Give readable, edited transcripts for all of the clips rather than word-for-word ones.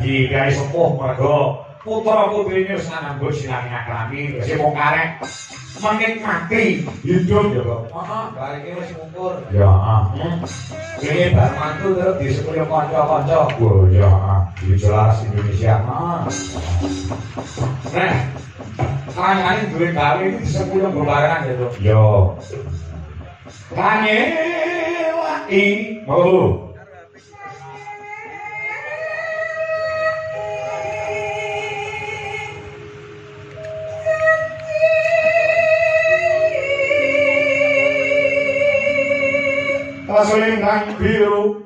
dikai sepuh mergo putra putrine wis nganggo sinang akrami wis mung karek menikmati hidup ya kok. Heeh, bareke wis ngukur. Ya, heeh. Ini bar mantu terus disepuluh kanca-kanca. Oh ya, jelas Indonesia. Nah, kalian duwe gawe iki disepuluh bebarengan ya, Bro. Yo. Kanye waki mau. Selendang biru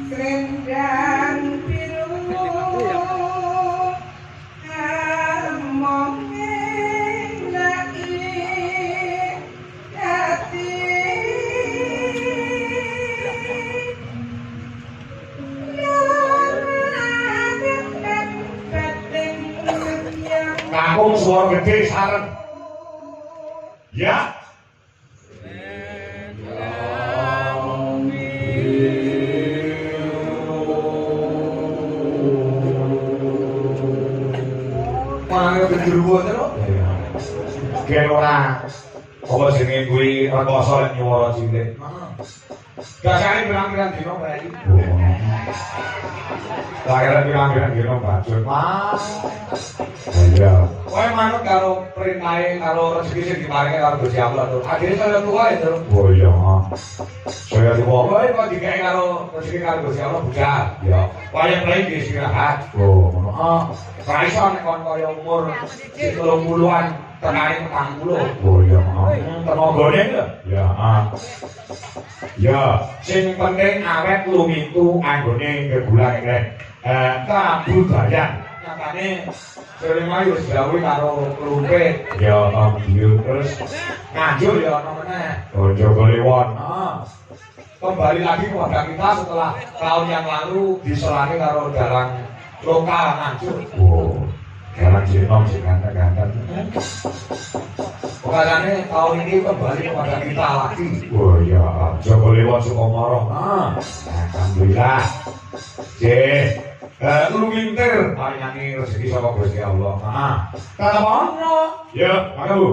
Selendang biru Amongin lagi hati Kakung suara gede sareng. Ya. Panggil kedua terus. Gen ora apa jenenge kuwi rekoso lek nyuwara cilik. Dasare pirang-pirang dino bae iki. Lah pirang-pirang dino bajut. Mas. Iya. Kowe manut karo perintahe karo rezeki sing diparingi karo Gusti Allah to. Adine saya tuwa ya, Tru. Oh iya. Saya tuwa. Kowe kok digawe karo rezeki karo Gusti Allah bujal. Ya. Kaya play istirahat. Oh, ngono. Heeh. Ora iso nek kon kaya umur 30-an tenane 40. Oh iya. Tenagane lho. Ya. Ya, sing penting awet lumitu anggone kegulan rek. Kabudayan. Nyatane sering ayo wis gawe karo klumpit. Ya, iya terus Nganjur ya ana meneh. ojo keliwon. Kembali lagi kepada kita setelah tahun yang lalu diselani karo dalang lokal Nganjur. Wow, jalan sinom sing ganteng-ganteng. Pokoknya tahun ini kembali kepada kita lagi. Oh iya, Joko Lewat Sukomoro. Alhamdulillah. Cih, lu minter. Nyanyi rezeki sama Gusti Allah. Kata mana? Ya, mana bu?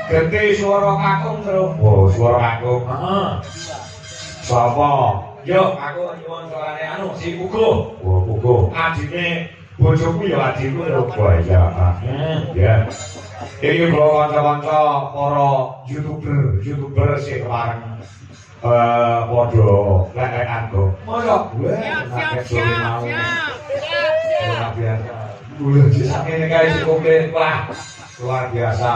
Gede suara kakung terus. Oh, suara kakung. Sapa? Yo, aku nyuwun suarane anu si Pugo. Oh, Pugo. Adine bojoku ya adikku lho. Oh iya. Ya. Iki kula kanca-kanca para YouTuber sing bareng padha lek-lekan kok. Mosok Siap. Luar biasa. Sakene kae si komplit lah. Luar biasa.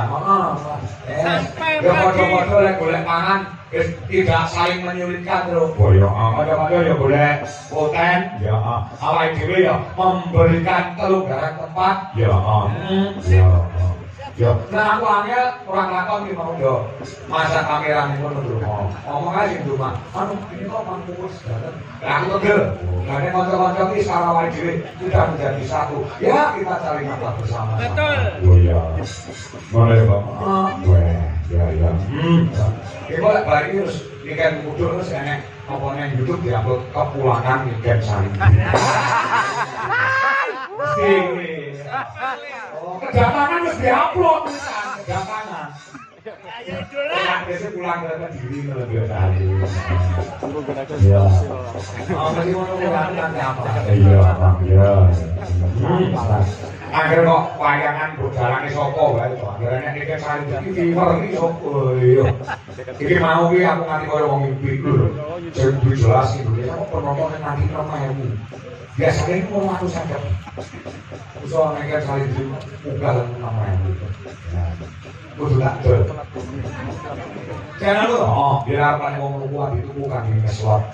Ya padha-padha lek golek pangan wis tidak saling menyulitkan terus. Oh ya, kadang-kadang ya golek poten, ya awake dhewe ya memberikan kelugaran tempat, ya ya. Ya, Nah aku angel kurang lakon ki mau yo. Masa kamerane pun ndonga. Ngomong aja di rumah. Anu ini kok mangkus datang. Lah aku tegel. Lah nek kanca-kanca ki secara awake dhewe sudah menjadi satu. Ya kita cari nafkah bersama. Betul. oh ya. Boleh, Pak. Wah, ya ya. Iku lek bari terus weekend kudu terus enek apa nang YouTube diupload kepulangan Niken Sari. Oh, kedatangan wis diupload tulisan kedatangan. Biasa pulang ke Kediri lebih kali. Iya. Oh, masih mau pulang apa? Iya, Bang. Iya. Akhirnya kok wayangan berjalan sapa wae to. Akhirnya Niken Sari iki fever iki sapa? Iya. Iki mau ki aku nganti koyo wong mimpi lho. Sing jelas Indonesia kok penonton nanti 6.000. Biasanya itu mau aku sadar. Usaha Niken Sari itu ugal 6.000. Kudu tak dol. Jangan lu, oh, biar apa yang ngomong kuat itu bukan di slot.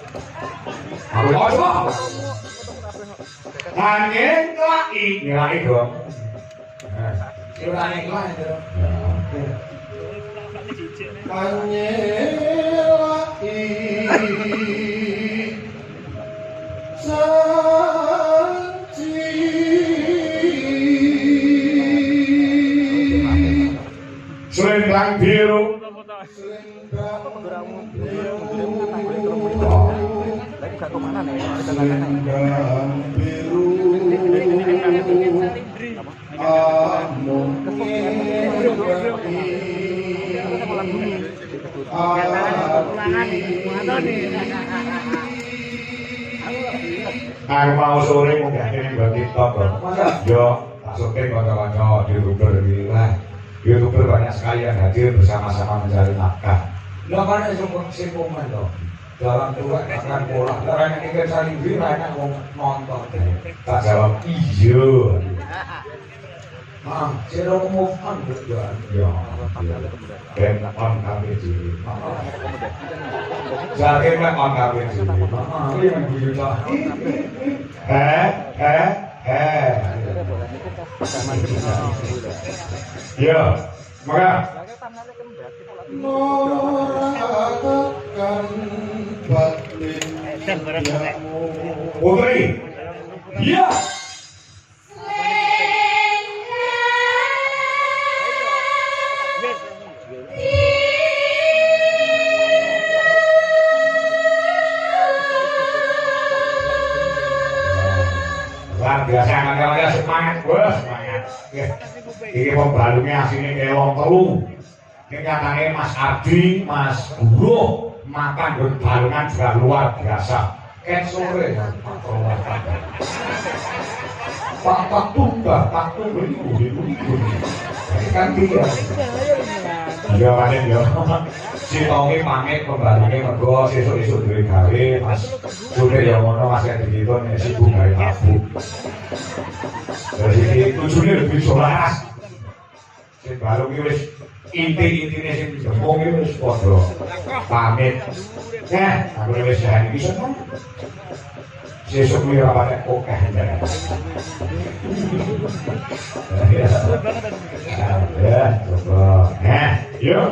Aku mau coba. Angin lagi, nilai dong. Kira angin lagi dong. Angin lagi, selendang biru, aku mau sore mau ganti buat TikTok loh. Yo, tak syuting kanca-kanca YouTuber iki lah. YouTuber banyak sekali yang hadir bersama-sama mencari nafkah. Lah kan sing komen to. Dalam tuwek akan pola. Lah nek Niken Sari iki enak wong nonton. Tak jawab iya. Ah, zero move on berjalan. Ya. Ben on kami di. Jadi mek on kami di. Ah, iki yang guyu ta. Ya, maka merasakan batin Putri. Ya. Luar biasa anak-anak semangat, bos, semangat. Ini pembalungnya aslinya kayak wong telu. Ini katanya Mas Ardi, Mas Guru makan balungan juga luar biasa. Kayak sore ya, Pak Tunggal ini kan dia. Iya panen ya. Si Tongi pamit pembalungnya mergo sesuk-esuk duwe gawe, Mas Sule ya ngono Mas yang gitu nek sibuk gawe tabu. Jadi tujuannya lebih jelas. Sing balung iki wis inti-intine sing jempong iki wis padha pamit. Aku wis jane iki seneng. Sesuk kuwi ora patek akeh. Ya, coba. Yuk.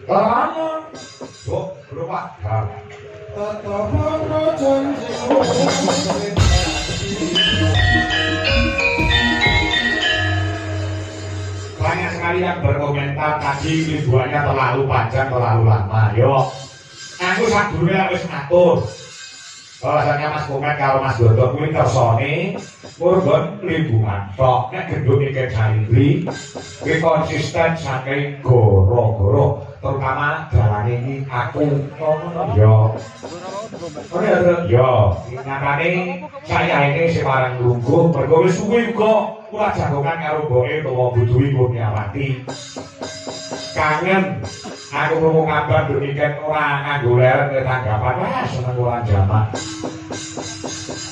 Kamu. Tuh, berupa. Tatapan janjimu. Banyak sekali yang berkomentar tadi liburannya terlalu panjang, terlalu lama. Yo, aku sadurunge wis ngatur. Bahwasanya Mas komen karo Mas Dodo kuwi kersane murgon liburan. Tok nek gendut Niken Sari kuwi konsisten saking goro-goro, terutama dalane iki aku yo. Yo, nyatane saya ini semarang lungguh mergo wis suwi uga kula jagongan karo mboke utawa Budui Kurniawati. Kangen aku mau kabar Niken ora nganggo ler tanggapan. Wah, seneng kula jamak.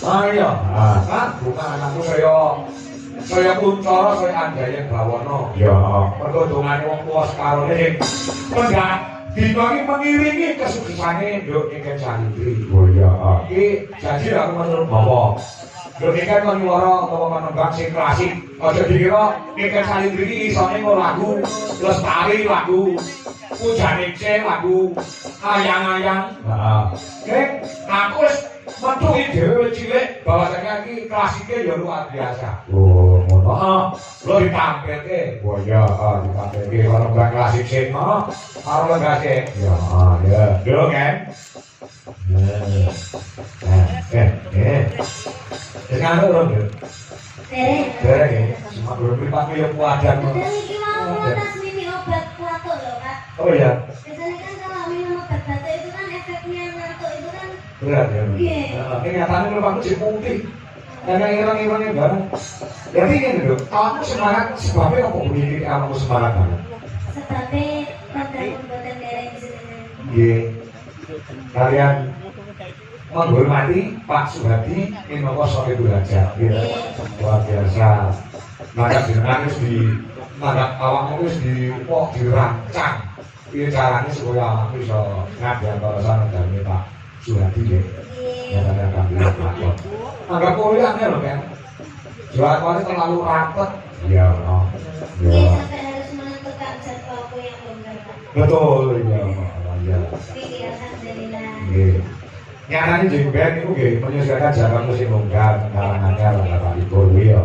Ayo, bukan anakku saya Kuncoro, saya Andaya Bawono. Ya, mergo dongane wong tuwa sekarone enggak dibagi mengiringi kesuksesannya Niken Sari. Oh iya, iki jadi aku menurut Bapak. Niken kan nyuara utawa menembang sing klasik. Aja dikira Niken Sari iki isone kok lagu Lestari, lagu Pujane C, lagu Ayang-ayang. Heeh. Aku wis metuhi dhewe cilik bahwasanya iki klasiknya ya luar biasa. Oh, ngono. Heeh. Lo ditampilke. Oh iya, ditampilke karo klasik sing karo legase. Ya, ya. Yo kan. Dengan orang ya? Derek ya? Cuma belum pripat milih wajan. Padahal ini mau atas minum obat batuk loh Kak. Oh iya? Biasanya kan kalau minum obat batuk itu kan efeknya ngantuk itu kan Berat ya? Iya. Ini nyatanya belum aku jadi putih. Karena irang-irangnya bareng. Jadi ini dulu, kamu semangat sebabnya apa begini kamu semangat banget? sebabnya program pembuatan daerah di sini. Iya. Kalian menghormati Pak Suhadi Minoko Sore Belajar. Ya. Luar biasa. Maka jenengan harus maka awakmu harus dirancang. Ini caranya supaya awakmu bisa ngabdi antara sana dan Pak Suhadi ya. Iya. Yang ada kami lakon. Anggap kuliahnya loh kan. Jadwalnya terlalu rapat. Iya, oh. Iya Ya. sampai harus menentukan jadwalku yang longgar Kak. Betul, iya. Iya. Tapi alhamdulillah. Nggih. Nyatane jengben niku nggih menyesuaikan jalan musim longgar kalangannya lah Pak Ibu kuwi ya.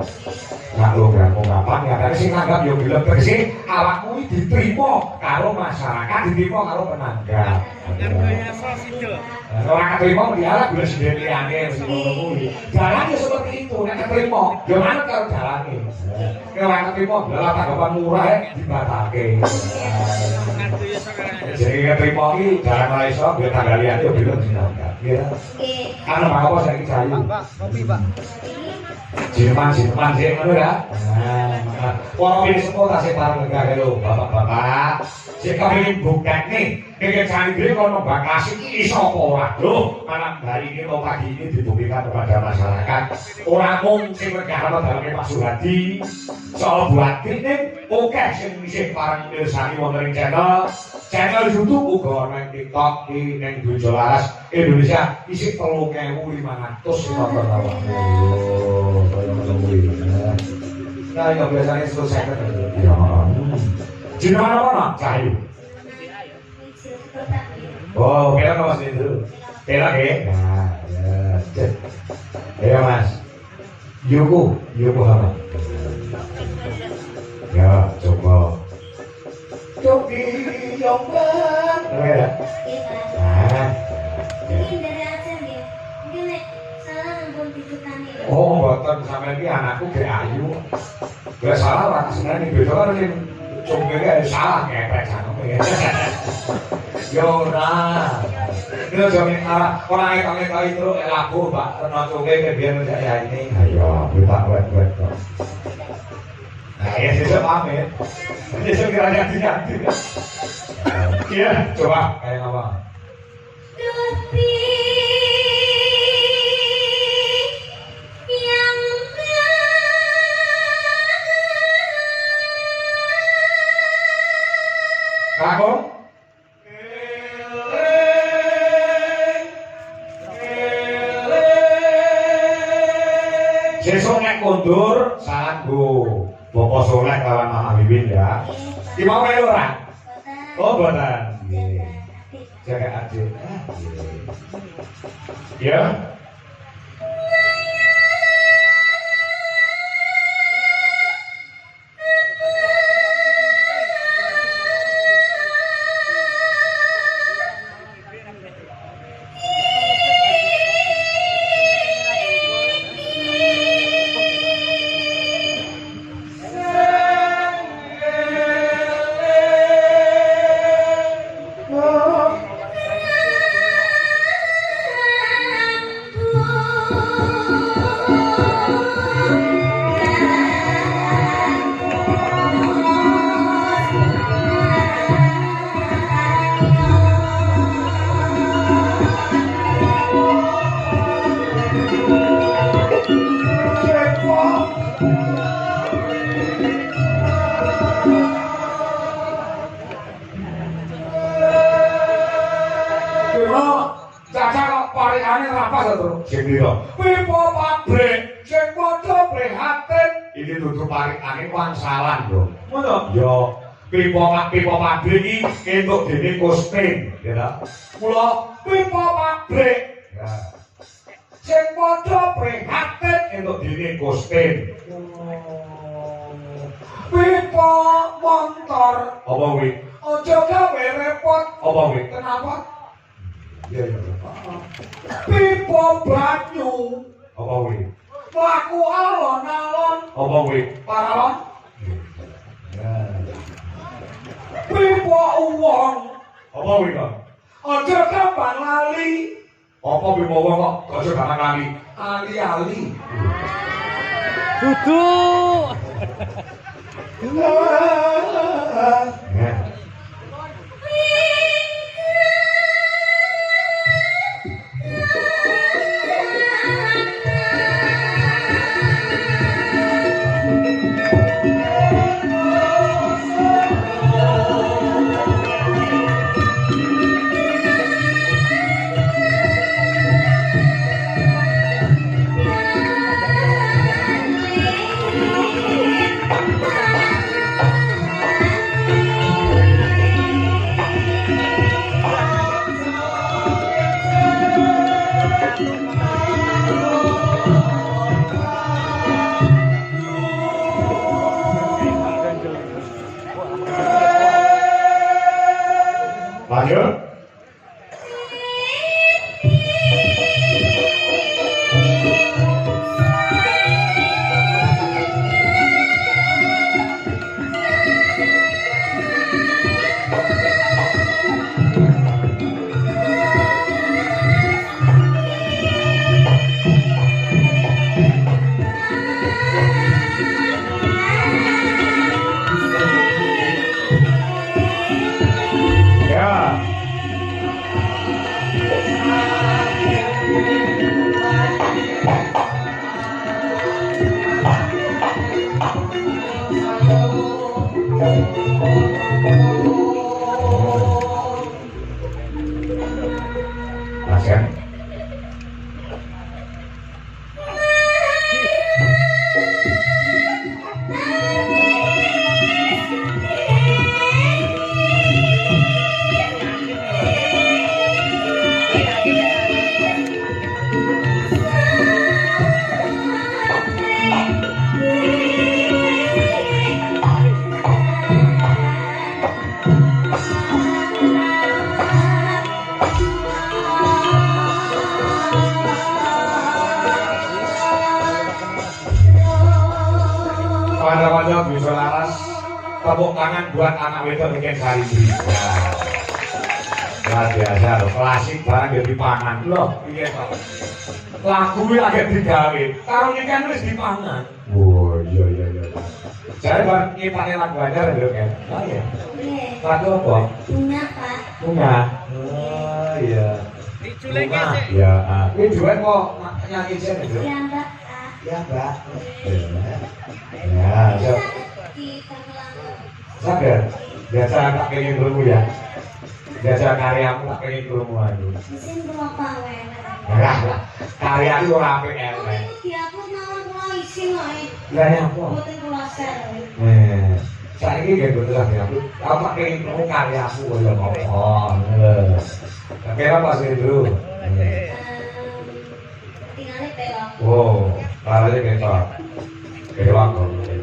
Nak longgar kok kapan nyatane sing nanggap yo gelem tegese awakmu iki diterima karo masyarakat, diterima karo penanggap. Orang keterima dialog boleh sendiri liyane mesti ngono kuwi. Jalan ya seperti itu, nek keterima, yo manut karo jalane. Nek ora keterima, lha tanggapan murah dibatake. Jadi keterima iki jalan ora iso, biar tanggal liyane yo belum dinanggap. Ya. Oke. Karena apa saiki cayu. Kopi, Pak. Jerman sih ngono ya. Nah, para pinispo tasih pareng gak lho, bapak-bapak. Sing kepengin buktene, kenging santri kono bakal iki iso apa ora? Lho, malam hari ini atau pagi ini dibuktikan kepada masyarakat. Ora mung sing regane daleme Pak Suhadi, soal buat kritik, oke sing isih pareng mirsani wonten ing channel YouTube uga nang TikTok iki ning Bojo Laras Indonesia isih 3.500 nonton awak. Kaya ngono kuwi. Nah, yang biasanya selesai kan ya. Jenengan apa nak? Cahayu. Oh, kira Mas itu. Kira ke? Nah, ya. Ya Mas. Yuku apa? Ya, coba. Coki Yongban. Ya. Iya Pak. Nah. Mungkin dari Aceh ya. Mungkin nek salah nggon ditutani. Oh, mboten sampeyan iki anakku ge ayu. Gue salah ora sebenarnya beda kan sing cungkire salah ngepek sange. Yo ora. Kita jamin orang ekang-ekang itu laku Pak Reno cungkire biar ya ini. Ayo, kita wet-wet kok. Nah, ya sesuk pamit. Sesuk kira-kira ganti. Iya, coba kayak apa? Dupi yang Kakung? Sesuk nek kondur salamku. Bapak Soleh kawan Mama Bibin ya. Ki mau melu ora? Oh, boten. Nggih. Jaga adik. Ya. Pipo pabrik sing padha prihatin iki dudu parikane wangsalan lho. Ngono? Yo, pipo pabrik iki entuk dening Kustin, ya. Mula pipo pabrik ya. Sing padha prihatin entuk dening Kustin. Pipo motor apa kuwi? Aja gawe repot. Apa kuwi? Kenapa? Ya ya. laku alon-alon. Apa kuwi? Paralon. Ya. Pipo uwong. Apa kuwi kok? Aja gampang lali. Apa kuwi mau kok aja gampang lali. Ali-ali. Duduk. Ya. Lanjut. Ya. Masih. Kanca-kanca bisa laras tepuk tangan buat anak wedok bikin kali ini. Luar biasa loh, klasik barang jadi dipangan loh. Iya Pak. Lagu ini agak digawe, karo ini kan harus dipangan. Oh iya. Jadi bang, ini pakai lagu aja loh kan? Oh iya. Lagu apa? Bunga, Pak. Bunga. Oh iya. Diculik Bunga. sih. Ya. Ini duet kok nyanyi sini dulu. Ya, Mbak. Ya, Mbak. Ya. Bisa di Tamalangkung. Sadar. Biasa tak pengen bermu ya. Biasa karyamu tak pengen bermu aja. Di sini belum pawen. Lah, karya itu ora apik elek. Di aku mau mulai isin wae. Lah ya apa? Boten kula share. Saiki nggih betul lah aku. Aku tak pengen bermu karyaku kaya apa. Tapi apa sih dulu? Tinggalnya pelok. Wow, caranya ketok. Ketok.